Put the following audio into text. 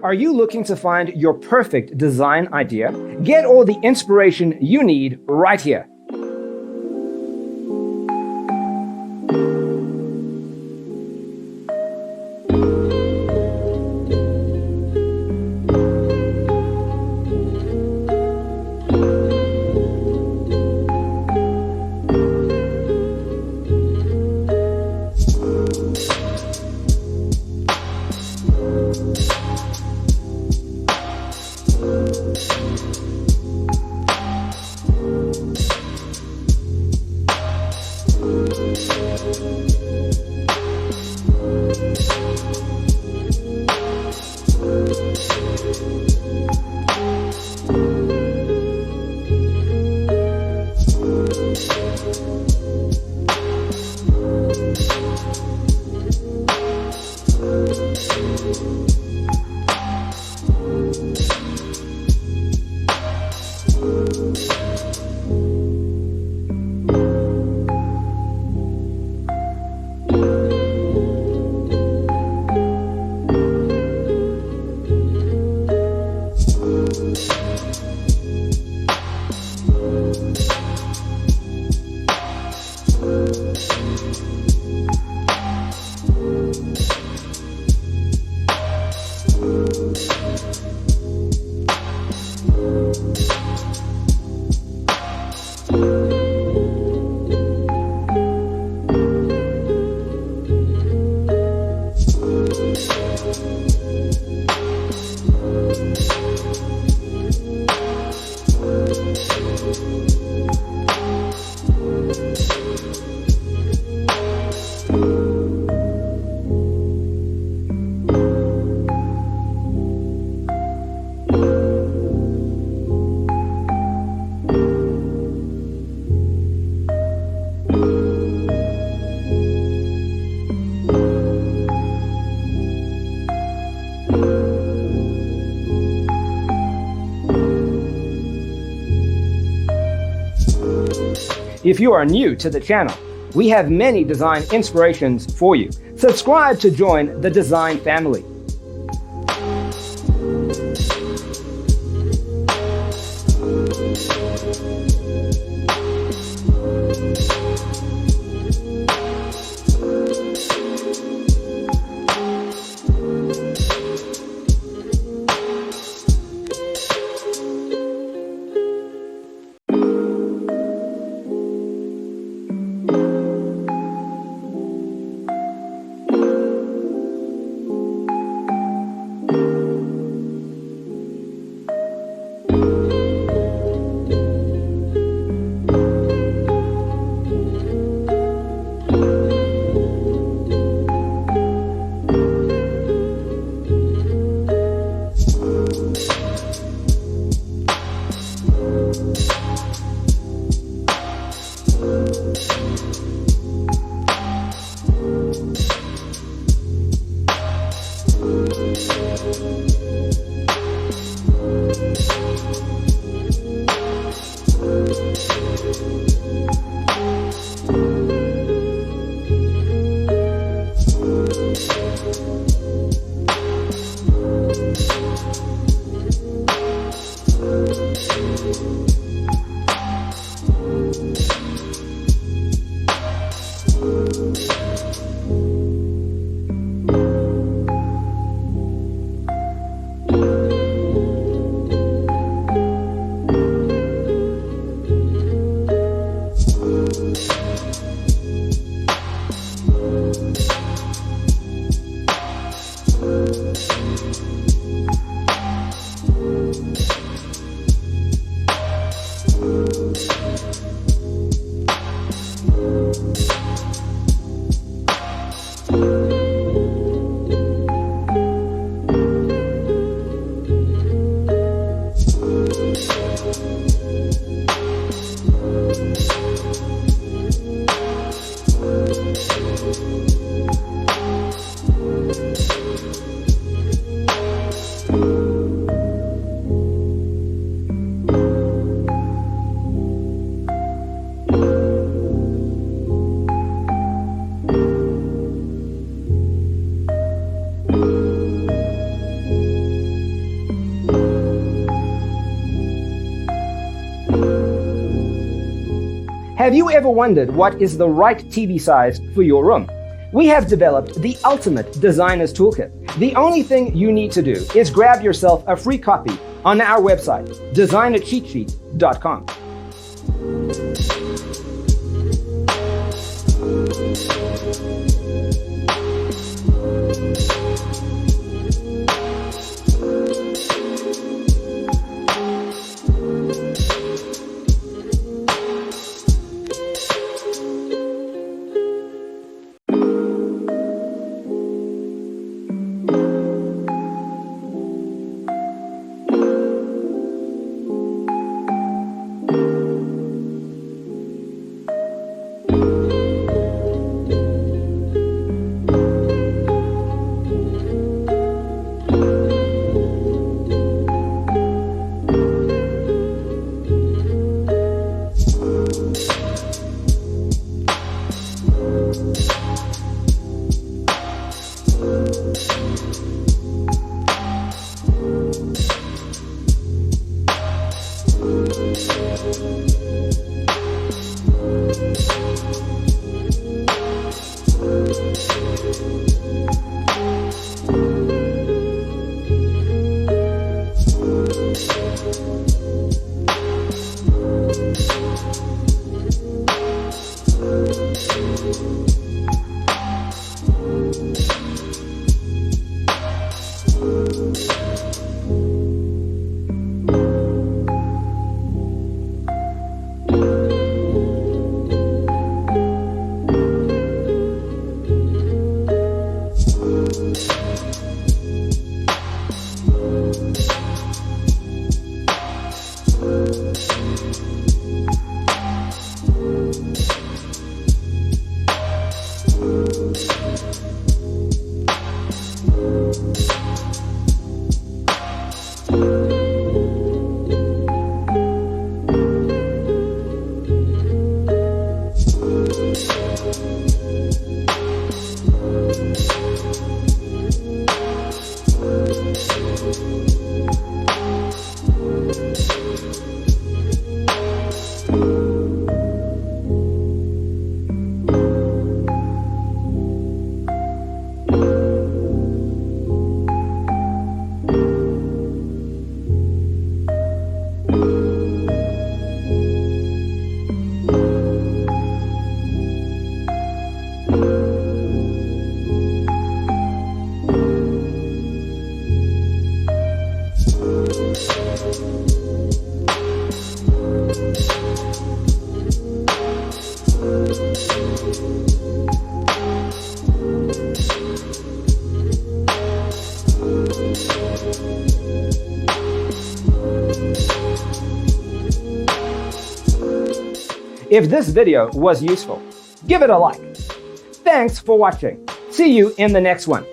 Are you looking to find your perfect design idea? Get all the inspiration you need right here. If you are new to the channel, we have many design inspirations for you. Subscribe to join the design family. Have you ever wondered what is the right TV size for your room? We have developed the ultimate designer's toolkit. The only thing you need to do is grab yourself a free copy on our website, designercheatsheet.com. If this video was useful, give it a like. Thanks for watching. See you in the next one.